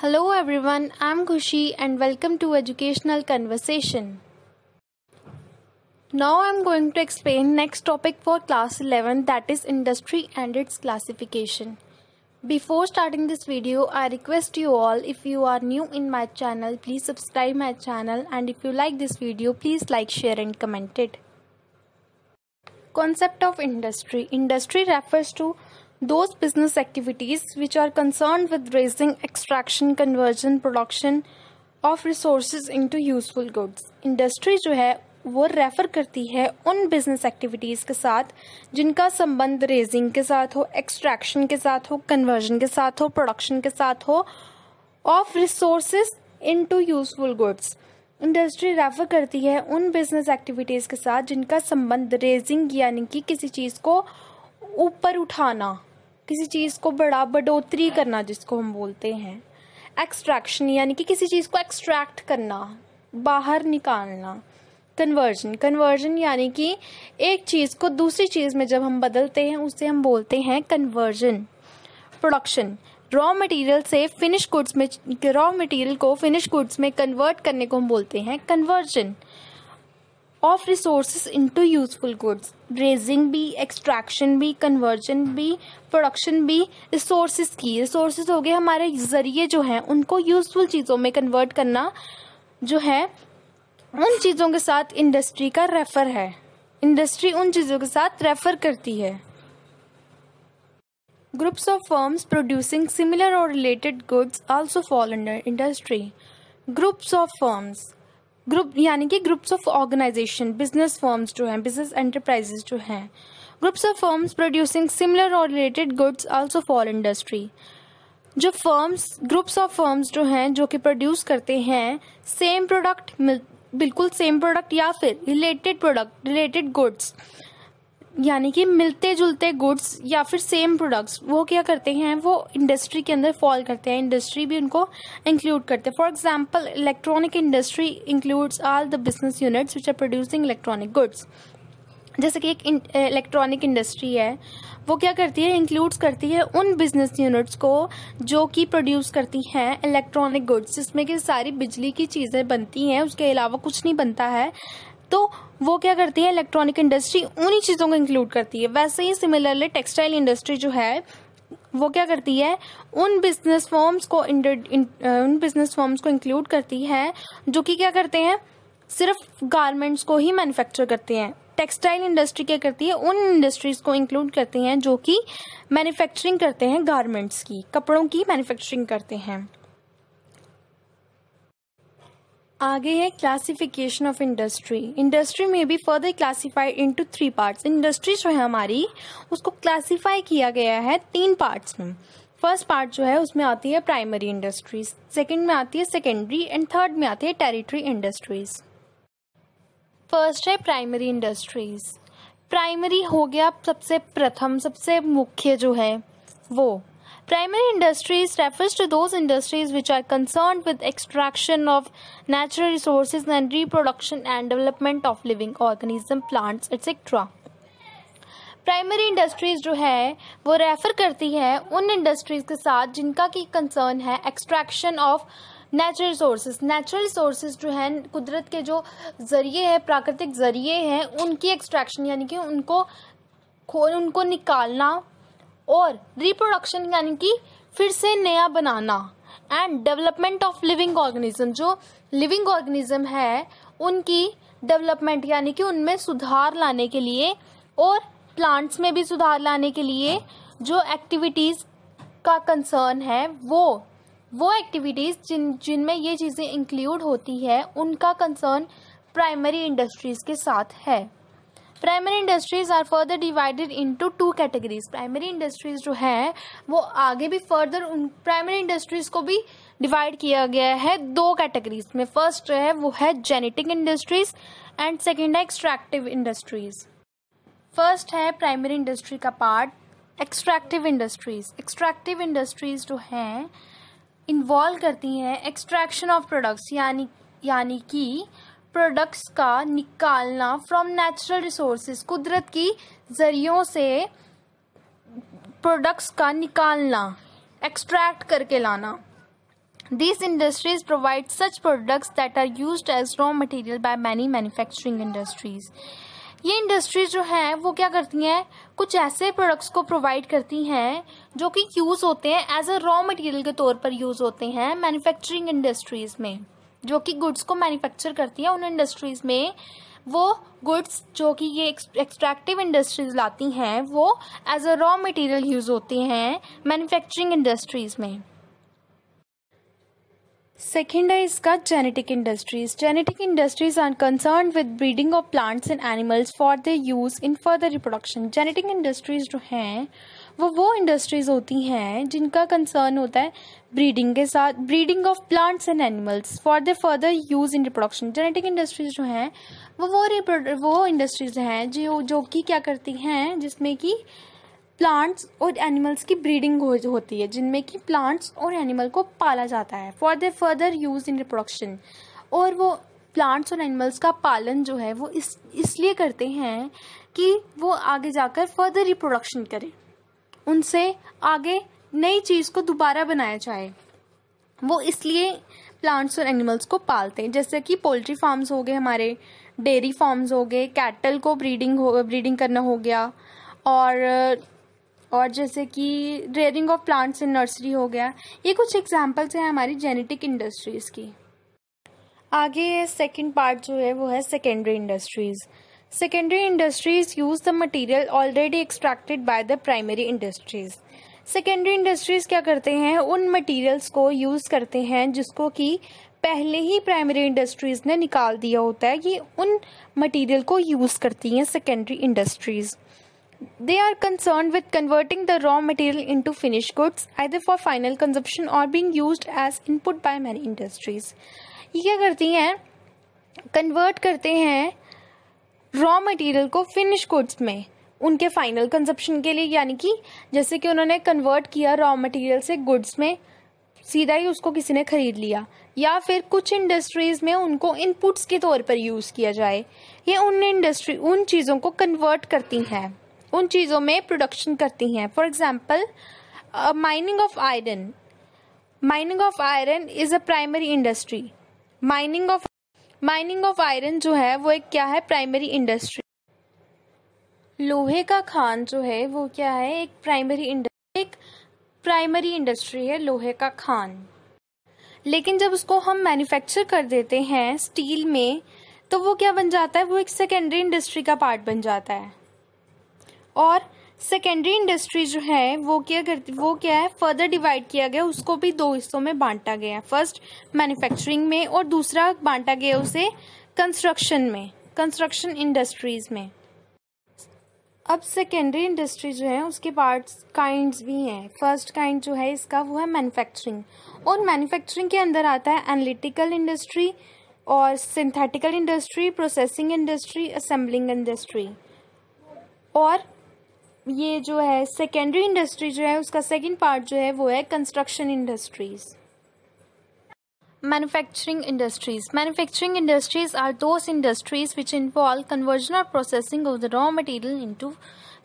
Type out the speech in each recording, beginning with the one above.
Hello everyone, I'm Khushi and welcome to Educational Conversation. Now I'm going to explain next topic for class 11, that is industry and its classification. Before starting this video, I request you all, if you are new in my channel, please subscribe my channel, and if you like this video, please like, share and comment it. Concept of industry. Industry refers to those business activities which are concerned with raising, extraction, conversion, production of resources into useful goods. Industry जो है वो refer करती है उन business activities के साथ जिनका संबंध रेजिंग के साथ हो, एक्सट्रैक्शन के साथ हो, कन्वर्जन के साथ हो, प्रोडक्शन के साथ हो of resources into useful goods. Industry refer करती है उन बिजनेस एक्टिविटीज़ के साथ जिनका संबंध रेजिंग यानी कि किसी चीज़ को ऊपर उठाना, किसी चीज़ को बढ़ोतरी करना जिसको हम बोलते हैं, एक्सट्रैक्शन यानी कि किसी चीज़ को एक्सट्रैक्ट करना, बाहर निकालना, कन्वर्जन यानी कि एक चीज़ को दूसरी चीज़ में जब हम बदलते हैं उसे हम बोलते हैं कन्वर्जन. प्रोडक्शन, रॉ मटेरियल से फिनिश गुड्स में, रॉ मटेरियल को फिनिश गुड्स में कन्वर्ट करने को हम बोलते हैं conversion. Of resources into useful goods, raising भी, एक्सट्रैक्शन भी, कन्वर्जन भी, प्रोडक्शन भी. रिसोर्सेज हो गए हमारे जरिए जो हैं उनको यूजफुल चीज़ों में कन्वर्ट करना जो है उन चीज़ों के साथ इंडस्ट्री का रेफर है. इंडस्ट्री उन चीज़ों के साथ रेफर करती है. Groups of firms producing similar और related goods also fall under industry. Groups of firms, group यानी कि groups of organisation, business firms जो हैं, बिजनेस एंटरप्राइजेस जो हैं. Groups of firms producing similar और related goods also fall industry. जो firms, groups of firms जो हैं जो कि प्रोड्यूस करते हैं सेम प्रोडक्ट, बिल्कुल सेम प्रोडक्ट या फिर रिलेटेड प्रोडक्ट, रिलेटेड गुड्स यानी कि मिलते जुलते गुड्स या फिर सेम प्रोडक्ट्स, वो क्या करते हैं, वो इंडस्ट्री के अंदर फॉल करते हैं. इंडस्ट्री भी उनको इंक्लूड करते हैं. For example, electronic industry includes all the business units which are producing electronic goods. जैसे कि एक इलेक्ट्रॉनिक इंडस्ट्री है, वो क्या करती है, इंक्लूड्स करती है उन बिजनेस यूनिट्स को जो कि प्रोड्यूस करती हैं इलेक्ट्रॉनिक गुड्स, जिसमें कि सारी बिजली की चीज़ें बनती हैं, उसके अलावा कुछ नहीं बनता है. तो वो क्या करती है, इलेक्ट्रॉनिक इंडस्ट्री उन्हीं चीज़ों को इंक्लूड करती है. वैसे ही सिमिलरली टेक्सटाइल इंडस्ट्री जो है वो क्या करती है, उन बिजनेस फर्म्स को इंक्लूड करती है जो कि क्या करते हैं, सिर्फ गारमेंट्स को ही मैन्युफैक्चर करते हैं. टेक्सटाइल इंडस्ट्री क्या करती है, उन इंडस्ट्रीज को इंक्लूड करती हैं जो कि मैन्युफैक्चरिंग करते हैं, गारमेंट्स की, कपड़ों की मैन्युफैक्चरिंग करते हैं. आगे है क्लासिफिकेशन ऑफ इंडस्ट्री. इंडस्ट्री में be further classified into 3 parts. Industry जो है हमारी उसको क्लासिफाई किया गया है 3 पार्ट्स में. फर्स्ट पार्ट जो है उसमें आती है प्राइमरी इंडस्ट्रीज, सेकंड में आती है सेकेंडरी एंड थर्ड में आती है टेरिटरी इंडस्ट्रीज. फर्स्ट है प्राइमरी इंडस्ट्रीज. प्राइमरी हो गया सबसे प्रथम, सबसे मुख्य जो है वो. Primary industries refers to those industries which are concerned with extraction of natural resources and reproduction and development of living organism, plants, etc. Primary industries जो है वो रेफर करती है उन इंडस्ट्रीज के साथ जिनका की कंसर्न है extraction of natural resources. Natural resources जो है कुदरत के जो जरिए हैं, प्राकृतिक जरिए हैं, उनकी एक्सट्रैक्शन यानी कि उनको निकालना, और रिप्रोडक्शन यानी कि फिर से नया बनाना, and development of living organism, जो लिविंग ऑर्गेनिज्म है उनकी डेवलपमेंट यानी कि उनमें सुधार लाने के लिए, और प्लांट्स में भी सुधार लाने के लिए जो एक्टिविटीज़ का कंसर्न है वो एक्टिविटीज़ जिनमें ये चीज़ें इंक्लूड होती है उनका कंसर्न प्राइमरी इंडस्ट्रीज़ के साथ है. Primary industries are further divided into 2 categories. Primary industries जो है वो आगे भी फर्दर उन प्राइमरी इंडस्ट्रीज को भी डिवाइड किया गया है 2 कैटेगरीज में. फर्स्ट जो है वो है जेनेटिक इंडस्ट्रीज एंड सेकेंड है एक्सट्रैक्टिव इंडस्ट्रीज. फर्स्ट है प्राइमरी इंडस्ट्री का part extractive industries. Extractive industries जो हैं इन्वॉल्व करती हैं एक्सट्रैक्शन ऑफ प्रोडक्ट्स यानी कि प्रोडक्ट्स का निकालना फ्रॉम नेचुरल रिसोर्सेज, कुदरत की जरियों से प्रोडक्ट्स का निकालना, एक्सट्रैक्ट करके लाना. These industries provide such products that are used as raw material by many manufacturing industries. ये इंडस्ट्रीज जो हैं वो क्या करती हैं, कुछ ऐसे प्रोडक्ट्स को प्रोवाइड करती हैं जो कि यूज़ होते हैं एज अ रॉ मटेरियल के तौर पर यूज़ होते हैं मैन्युफैक्चरिंग इंडस्ट्रीज़ में, जो कि गुड्स को मैन्युफैक्चर करती हैं। उन इंडस्ट्रीज़ में वो गुड्स जो कि ये एक्सट्रैक्टिव इंडस्ट्रीज लाती हैं वो as a raw material use होते हैं मैन्युफैक्चरिंग इंडस्ट्रीज़ में। सेकेंड है इसका genetic industries. Genetic industries are concern with breeding of plants and animals for the use in further reproduction. Genetic industries जो हैं वो इंडस्ट्रीज होती हैं जिनका कंसर्न होता है ब्रीडिंग के साथ, breeding of plants and animals for the further use in reproduction. Genetic industries जो हैं वो इंडस्ट्रीज हैं जो कि क्या करती हैं, जिसमें कि प्लांट्स और एनिमल्स की ब्रीडिंग होती है, जिनमें कि प्लांट्स और एनिमल को पाला जाता है for the further use in reproduction. और वो प्लांट्स और एनिमल्स का पालन जो है वो इसलिए करते हैं कि वो आगे जाकर फर्दर रिप्रोडक्शन करें, उनसे आगे नई चीज़ को दोबारा बनाया जाए। वो इसलिए प्लांट्स और एनिमल्स को पालते हैं, जैसे कि पोल्ट्री फार्म्स हो गए, हमारे डेयरी फार्म्स हो गए, कैटल को ब्रीडिंग करना हो गया, और जैसे कि rearing of plants in nursery हो गया। ये कुछ एग्जांपल्स हैं हमारी जेनेटिक इंडस्ट्रीज़ की। आगे सेकंड पार्ट जो है वो है secondary industries. Secondary industries use the material already extracted by the primary industries. Secondary industries क्या करते हैं, उन मटेरियल्स को यूज़ करते हैं जिसको कि पहले ही प्राइमरी इंडस्ट्रीज़ ने निकाल दिया होता है, ये उन मटेरियल को यूज़ करती हैं secondary industries. They are concerned with converting the raw material into finished goods, either for final consumption or being used as input by many industries. ये क्या करती हैं, कन्वर्ट करते हैं रॉ मटेरियल को फिनिश गुड्स में उनके फाइनल कंजप्शन के लिए, यानी कि जैसे कि उन्होंने कन्वर्ट किया रॉ मटेरियल से गुड्स में, सीधा ही उसको किसी ने खरीद लिया, या फिर कुछ इंडस्ट्रीज में उनको इनपुट्स के तौर पर यूज़ किया जाए। ये उन चीज़ों को कन्वर्ट करती हैं, उन चीज़ों में प्रोडक्शन करती हैं। For example mining of iron. Mining of iron is a primary industry. Mining of iron जो है वो एक क्या है, प्राइमरी इंडस्ट्री। लोहे का खान जो है वो क्या है, एक प्राइमरी इंडस्ट्री है लोहे का खान। लेकिन जब उसको हम मैन्युफैक्चर कर देते हैं स्टील में, तो वो क्या बन जाता है, वो एक सेकेंडरी इंडस्ट्री का पार्ट बन जाता है। और सेकेंडरी इंडस्ट्री जो है वो क्या है, फर्दर डिवाइड किया गया, उसको भी दो हिस्सों में बांटा गया। फर्स्ट मैन्युफैक्चरिंग में, और दूसरा बांटा गया उसे कंस्ट्रक्शन इंडस्ट्रीज में। अब सेकेंडरी इंडस्ट्री जो है उसके पार्ट्स काइंड्स भी हैं। फर्स्ट काइंड जो है इसका वो है मैन्युफैक्चरिंग, और मैन्युफैक्चरिंग के अंदर आता है एनालिटिकल इंडस्ट्री और synthetical industry, processing industry, assembling industry. और ये जो है सेकेंडरी इंडस्ट्री जो है उसका सेकंड पार्ट जो है वो है construction industries. Manufacturing industries are those industries which involve conversion और processing of the raw material into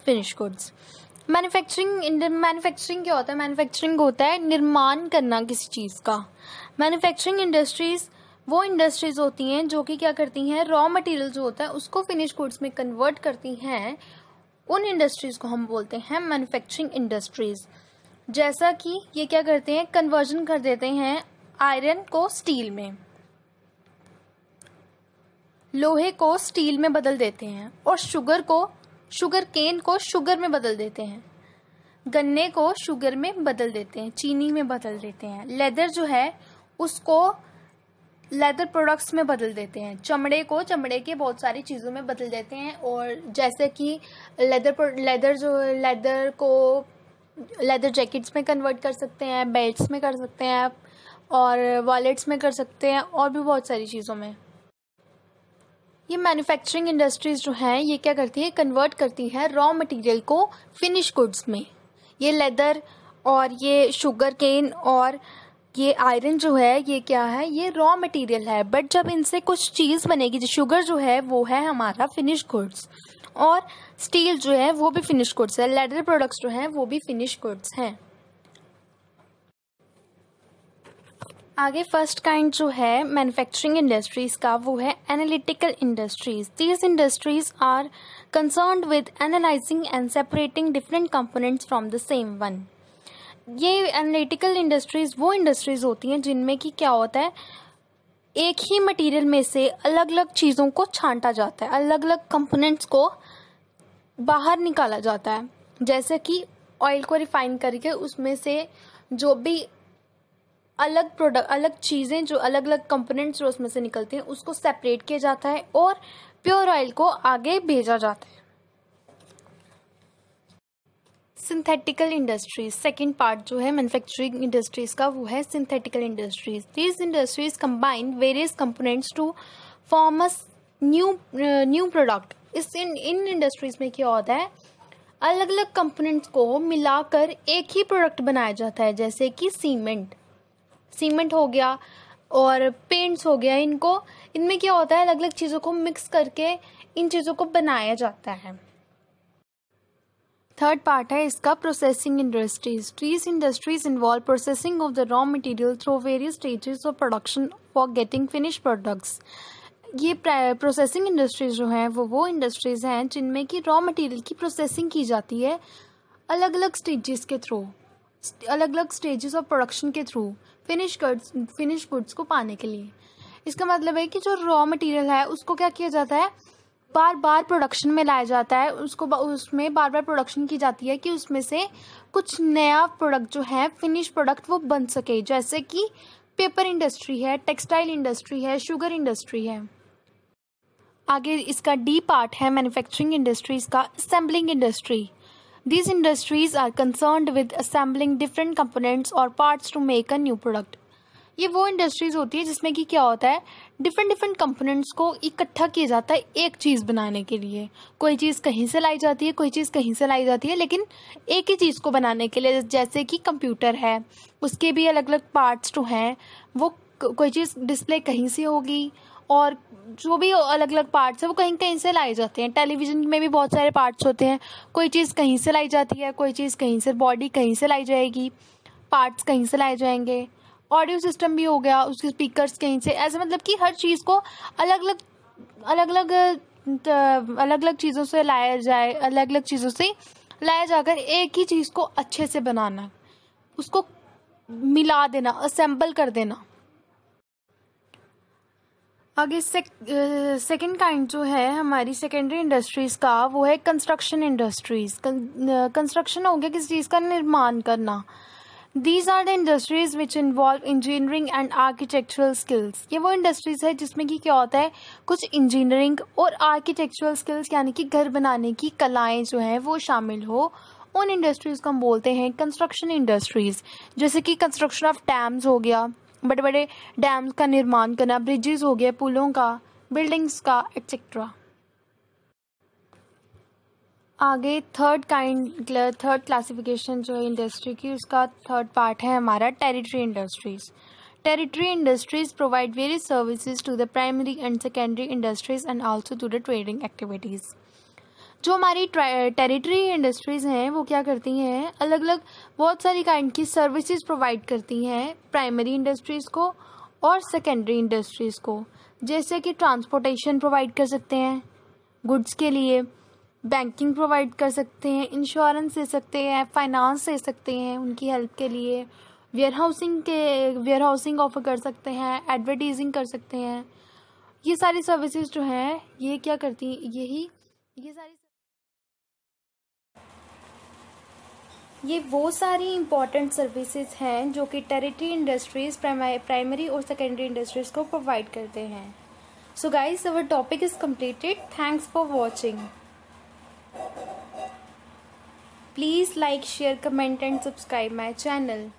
finish goods. Manufacturing क्या होता है, मैन्युफैक्चरिंग होता है निर्माण करना किसी चीज़ का। मैन्युफैक्चरिंग इंडस्ट्रीज वो इंडस्ट्रीज होती हैं जो कि क्या करती हैं, रॉ मटेरियल जो होता है उसको फिनिश गुड्स में कन्वर्ट करती हैं। उन इंडस्ट्रीज को हम बोलते हैं मैन्युफैक्चरिंग इंडस्ट्रीज। जैसा कि ये क्या करते हैं, कन्वर्जन कर देते हैं आयरन को स्टील में, लोहे को स्टील में बदल देते हैं, और शुगर केन को शुगर में बदल देते हैं, गन्ने को शुगर में बदल देते हैं, चीनी में बदल देते हैं, लेदर जो है उसको लेदर प्रोडक्ट्स में बदल देते हैं, चमड़े के बहुत सारी चीज़ों में बदल देते हैं। और जैसे कि लेदर जैकेट्स में कन्वर्ट कर सकते हैं, बेल्ट्स में कर सकते हैं, और वॉलेट्स में कर सकते हैं, और भी बहुत सारी चीज़ों में। ये मैन्युफैक्चरिंग इंडस्ट्रीज जो हैं ये क्या करती है, कन्वर्ट करती है रॉ मटेरियल को फिनिश गुड्स में। ये लेदर और ये शुगर केन और ये आयरन जो है ये क्या है, ये रॉ मटेरियल है, बट जब इनसे कुछ चीज़ बनेगी, जो शुगर जो है वो है हमारा फिनिश गुड्स, और स्टील जो है वो भी फिनिश गुड्स है, लेदर प्रोडक्ट्स जो हैं वो भी फिनिश गुड्स हैं। आगे फर्स्ट काइंड जो है मैन्युफैक्चरिंग इंडस्ट्रीज का वो है analytical industries. These industries are concerned with analysing and separating different components from the same one. ये एनालिटिकल इंडस्ट्रीज वो इंडस्ट्रीज होती हैं जिनमें कि क्या होता है, एक ही मटेरियल में से अलग अलग चीज़ों को छांटा जाता है, अलग अलग कंपोनेंट्स को बाहर निकाला जाता है. जैसे कि ऑयल को रिफाइन करके उसमें से जो भी अलग प्रोडक्ट, अलग चीज़ें, जो अलग अलग कंपोनेंट्स जो उसमें से निकलते हैं उसको सेपरेट किया जाता है और प्योर ऑयल को आगे भेजा जाता है. सिंथेटिकल इंडस्ट्रीज, सेकेंड पार्ट जो है मैन्युफैक्चरिंग इंडस्ट्रीज का वो है synthetical industries. These industries combine various components to form a new product. इन इंडस्ट्रीज में क्या होता है, अलग अलग कंपोनेंट्स को मिलाकर एक ही प्रोडक्ट बनाया जाता है. जैसे कि सीमेंट हो गया और पेंट्स हो गया. इनमें क्या होता है, अलग अलग चीज़ों को मिक्स करके इन चीज़ों को बनाया जाता है. थर्ड पार्ट है इसका processing industries. These industries involve processing of the raw material through various stages of production for getting finish products. ये प्रोसेसिंग इंडस्ट्रीज जो हैं वो इंडस्ट्रीज हैं जिनमें कि रॉ मटेरियल की प्रोसेसिंग की जाती है अलग अलग स्टेजेस के थ्रू, अलग अलग स्टेजेस ऑफ प्रोडक्शन के थ्रू फिनिश गुड्स को पाने के लिए. इसका मतलब है कि जो रॉ मटेरियल है उसको क्या किया जाता है, बार बार प्रोडक्शन में लाया जाता है, उसमें बार बार प्रोडक्शन की जाती है कि उसमें से कुछ नया प्रोडक्ट जो है, फिनिश प्रोडक्ट वो बन सके. जैसे कि पेपर इंडस्ट्री है, टेक्सटाइल इंडस्ट्री है, शुगर इंडस्ट्री है. आगे इसका डी पार्ट है मैन्युफैक्चरिंग इंडस्ट्रीज का assembling industry. These industries are concerned with assembling different components or parts to make a new product. ये वो इंडस्ट्रीज होती है जिसमें कि क्या होता है, डिफरेंट कंपोनेंट्स को इकट्ठा किया जाता है एक चीज़ बनाने के लिए. कोई चीज़ कहीं से लाई जाती है, कोई चीज़ कहीं से लाई जाती है, लेकिन एक ही चीज़ को बनाने के लिए. जैसे कि कंप्यूटर है, उसके भी अलग अलग पार्ट्स जो हैं, वो कोई चीज़ डिस्प्ले कहीं से होगी और जो भी अलग अलग पार्ट्स है वो कहीं कहीं से लाए जाते हैं. टेलीविज़न में भी बहुत सारे पार्ट्स होते हैं, कोई चीज़ कहीं से लाई जाती है, कोई चीज़ कहीं से, बॉडी कहीं से लाई जाएगी, पार्ट्स कहीं से लाए जाएंगे. ऑडियो सिस्टम भी हो गया, उसके स्पीकर्स कहीं से. ऐसे मतलब कि हर चीज़ को अलग अलग चीज़ों से लाया जाए, अलग अलग चीज़ों से लाया जाकर एक ही चीज़ को अच्छे से बनाना, उसको मिला देना, असेंबल कर देना. आगे सेकेंड काइंड जो है हमारी सेकेंडरी इंडस्ट्रीज का वो है कंस्ट्रक्शन इंडस्ट्रीज. कंस्ट्रक्शन हो गया किसी चीज़ का निर्माण करना. These are the industries which involve engineering and architectural skills. ये वो इंडस्ट्रीज है जिसमें कि क्या होता है, कुछ इंजीनियरिंग और आर्किटेक्चरल स्किल्स यानी कि घर बनाने की कलाएँ जो हैं वो शामिल हो. उन इंडस्ट्रीज को हम बोलते हैं कंस्ट्रक्शन इंडस्ट्रीज. जैसे कि कंस्ट्रक्शन ऑफ डैम्स हो गया, बड़े बड़े डैम्स का निर्माण करना, ब्रिजेस हो गए, पुलों का, बिल्डिंग्स का, एक्सेट्रा. आगे थर्ड क्लासिफिकेशन जो है इंडस्ट्री की, उसका थर्ड पार्ट है हमारा territory industries. Territory industries provide various services to the primary and secondary industries and also to the trading activities. जो हमारी टेरिटरी इंडस्ट्रीज़ हैं वो क्या करती हैं, अलग अलग बहुत सारी काइंड की सर्विसेज प्रोवाइड करती हैं प्राइमरी इंडस्ट्रीज़ को और सेकेंडरी इंडस्ट्रीज़ को. जैसे कि ट्रांसपोर्टेशन प्रोवाइड कर सकते हैं गुड्स के लिए, बैंकिंग प्रोवाइड कर सकते हैं, इंश्योरेंस दे सकते हैं, फाइनेंस दे सकते हैं उनकी हेल्प के लिए, वेयरहाउसिंग ऑफर कर सकते हैं, एडवर्टाइजिंग कर सकते हैं. ये सारी सर्विसेज जो हैं ये क्या करती हैं, ये वो सारी इंपॉर्टेंट सर्विसेज हैं जो कि टेरिटरी इंडस्ट्रीज प्राइमरी और सेकेंडरी इंडस्ट्रीज को प्रोवाइड करते हैं. So guys, our topic is completed. Thanks for watching. Please like, share, comment and subscribe my channel.